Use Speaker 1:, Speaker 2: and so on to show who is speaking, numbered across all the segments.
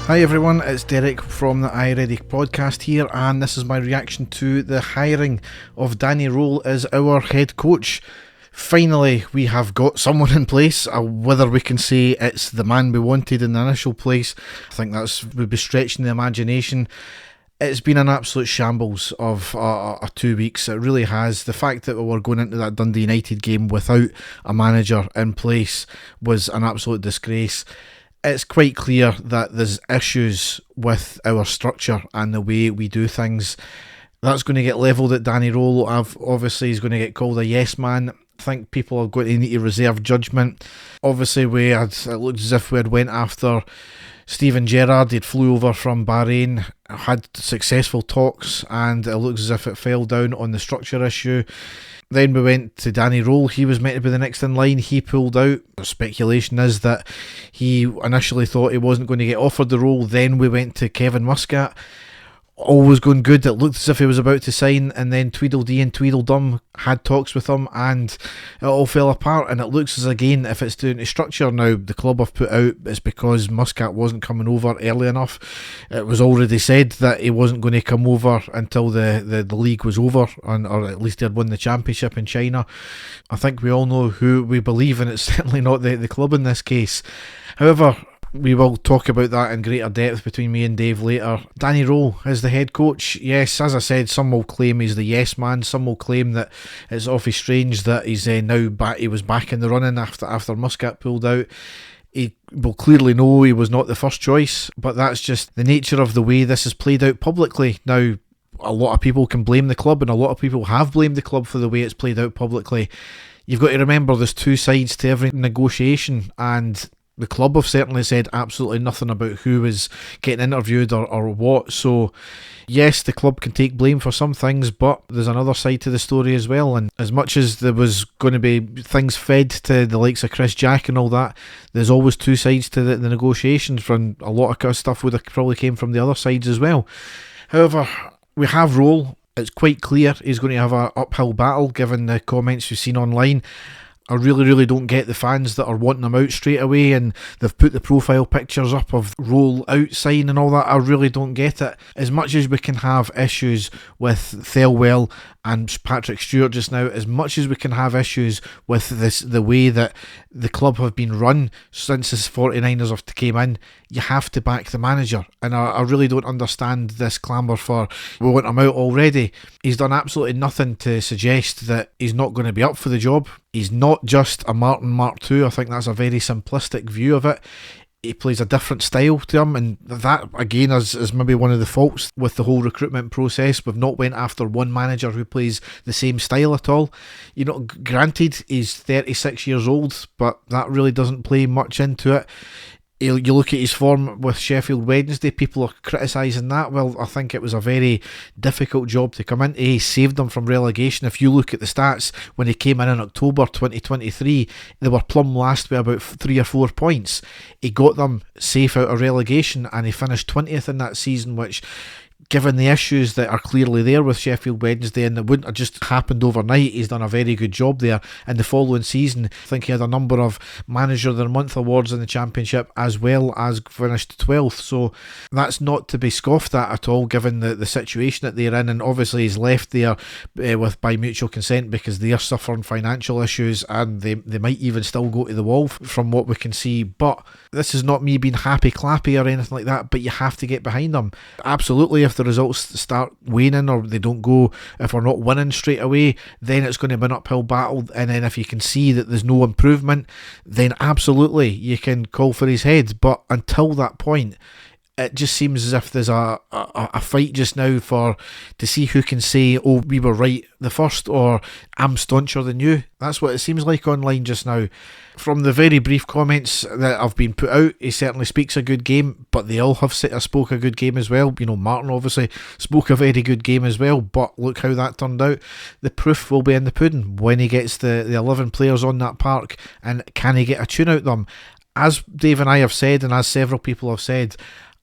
Speaker 1: Hi everyone, it's Derek from the iReady podcast here, and this is my reaction to the hiring of Danny Rohl as our head coach. Finally, we have got someone in place. Whether we can say it's the man we wanted in the initial place, I think would be stretching the imagination. It's been an absolute shambles of 2 weeks. It really has. The fact that we were going into that Dundee United game without a manager in place was an absolute disgrace. It's quite clear that there's issues with our structure and the way we do things. That's going to get levelled at Danny Rohl. Obviously, he's going to get called a yes man. I think people are going to need to reserve judgment. Obviously, it looked as if we had went after Steven Gerrard. He'd flew over from Bahrain, had successful talks, and it looks as if it fell down on the structure issue. Then we went to Danny Rohl. He was meant to be the next in line. He pulled out. The speculation is that he initially thought he wasn't going to get offered the role. Then we went to Kevin Muscat. All was going good. It looked as if he was about to sign, and then Tweedledee and Tweedledum had talks with him, and it all fell apart. And it looks as, again, if it's doing to structure now, the club have put out it's because Muscat wasn't coming over early enough. It was already said that he wasn't going to come over until the league was over, or at least he had won the championship in China. I think we all know who we believe, and it's certainly not the club in this case. However, we will talk about that in greater depth between me and Dave later. Danny Rohl is the head coach. Yes, as I said, some will claim he's the yes man. Some will claim that it's awfully strange that he's now back. He was back in the running after Muscat pulled out. He will clearly know he was not the first choice, but that's just the nature of the way this is played out publicly. Now, a lot of people can blame the club, and a lot of people have blamed the club for the way it's played out publicly. You've got to remember there's two sides to every negotiation, and the club have certainly said absolutely nothing about who was getting interviewed or what. So yes, the club can take blame for some things, but there's another side to the story as well. And as much as there was going to be things fed to the likes of Chris Jack and all that, there's always two sides to the negotiations, from a lot of stuff would have probably came from the other sides as well. However, we have Rohl. It's quite clear he's going to have an uphill battle given the comments we've seen online. I really don't get the fans that are wanting him out straight away, and they've put the profile pictures up of Rohl outside and all that. I really don't get it. As much as we can have issues with Thelwell and Patrick Stewart just now, as much as we can have issues with the way that the club have been run since the 49ers have came in, you have to back the manager. And I really don't understand this clamour for we want him out already. He's done absolutely nothing to suggest that he's not going to be up for the job. He's not just a Martin Mark II. I think that's a very simplistic view of it. He plays a different style to him, and that again is maybe one of the faults with the whole recruitment process. We've not went after one manager who plays the same style at all. You know, granted, he's 36 years old, but that really doesn't play much into it. You look at his form with Sheffield Wednesday, people are criticising that. Well, I think it was a very difficult job to come into. He saved them from relegation. If you look at the stats, when he came in October 2023, they were plumb last by about 3 or 4 points. He got them safe out of relegation, and he finished 20th in that season, which, given the issues that are clearly there with Sheffield Wednesday, and it wouldn't have just happened overnight, he's done a very good job there. In the following season, I think he had a number of Manager of the Month awards in the Championship, as well as finished 12th. So that's not to be scoffed at all, given the situation that they're in. And obviously he's left there by mutual consent, because they are suffering financial issues, and they might even still go to the wall from what we can see. But this is not me being happy clappy or anything like that, but you have to get behind them. Absolutely, if the results start waning or they don't go, if we're not winning straight away, then it's going to be an uphill battle. And then if you can see that there's no improvement, then absolutely you can call for his head. But until that point, it just seems as if there's a fight just now to see who can say, oh, we were right the first, or I'm stauncher than you. That's what it seems like online just now. From the very brief comments that have been put out, he certainly speaks a good game, but they all have spoke a good game as well. You know, Martin obviously spoke a very good game as well, but look how that turned out. The proof will be in the pudding when he gets the 11 players on that park, and can he get a tune out of them. As Dave and I have said, and as several people have said,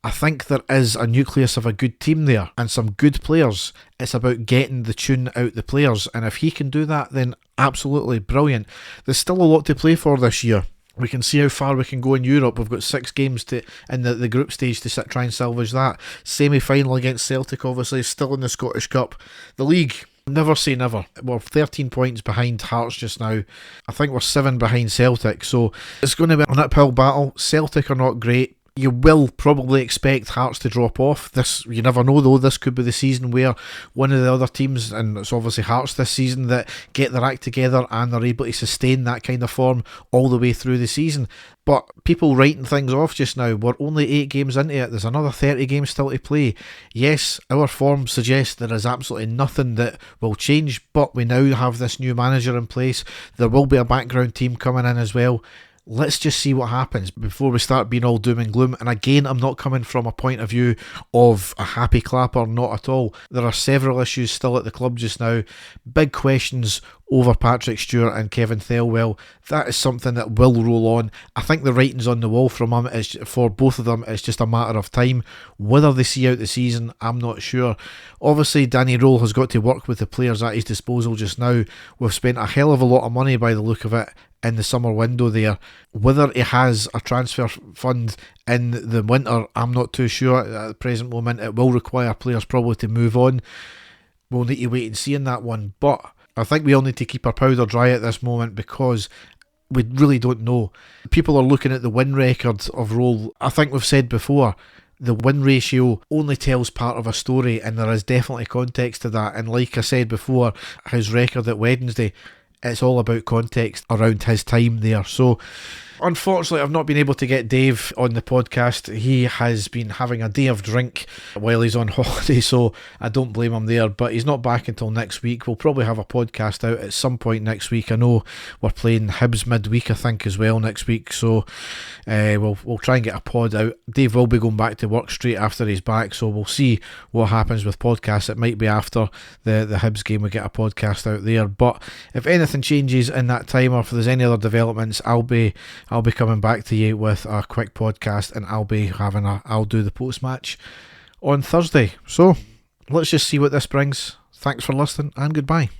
Speaker 1: I think there is a nucleus of a good team there and some good players. It's about getting the tune out the players, and if he can do that, then absolutely brilliant. There's still a lot to play for this year. We can see how far we can go in Europe. We've got 6 games in the group stage to try and salvage that. Semi-final against Celtic, obviously, still in the Scottish Cup. The league, never say never. We're 13 points behind Hearts just now. I think we're 7 behind Celtic, so it's going to be an uphill battle. Celtic are not great. You will probably expect Hearts to drop off. You never know though, this could be the season where one of the other teams, and it's obviously Hearts this season, that get their act together and are able to sustain that kind of form all the way through the season. But people writing things off just now, we're only 8 games into it, there's another 30 games still to play. Yes, our form suggests there is absolutely nothing that will change, but we now have this new manager in place. There will be a background team coming in as well. Let's just see what happens before we start being all doom and gloom. And again, I'm not coming from a point of view of a happy clapper, not at all. There are several issues still at the club just now. Big questions over Patrick Stewart and Kevin Thelwell. That is something that will roll on. I think the writing's on the wall for both of them. It's just a matter of time. Whether they see out the season, I'm not sure. Obviously, Danny Rohl has got to work with the players at his disposal just now. We've spent a hell of a lot of money by the look of it in the summer window there. Whether he has a transfer fund in the winter, I'm not too sure at the present moment. It will require players probably to move on. We'll need to wait and see in that one, but I think we all need to keep our powder dry at this moment because we really don't know. People are looking at the win record of Roll. I think we've said before, the win ratio only tells part of a story, and there is definitely context to that. And like I said before, his record at Wednesday, it's all about context around his time there. So unfortunately, I've not been able to get Dave on the podcast. He has been having a day of drink while he's on holiday, so I don't blame him there. But he's not back until next week. We'll probably have a podcast out at some point next week. I know we're playing Hibs midweek, I think, as well next week. So we'll try and get a pod out. Dave will be going back to work straight after he's back, so we'll see what happens with podcasts. It might be after the Hibs game we get a podcast out there. But if anything changes in that time, or if there's any other developments, I'll be coming back to you with a quick podcast, and I'll do the post match on Thursday. So let's just see what this brings. Thanks for listening, and goodbye.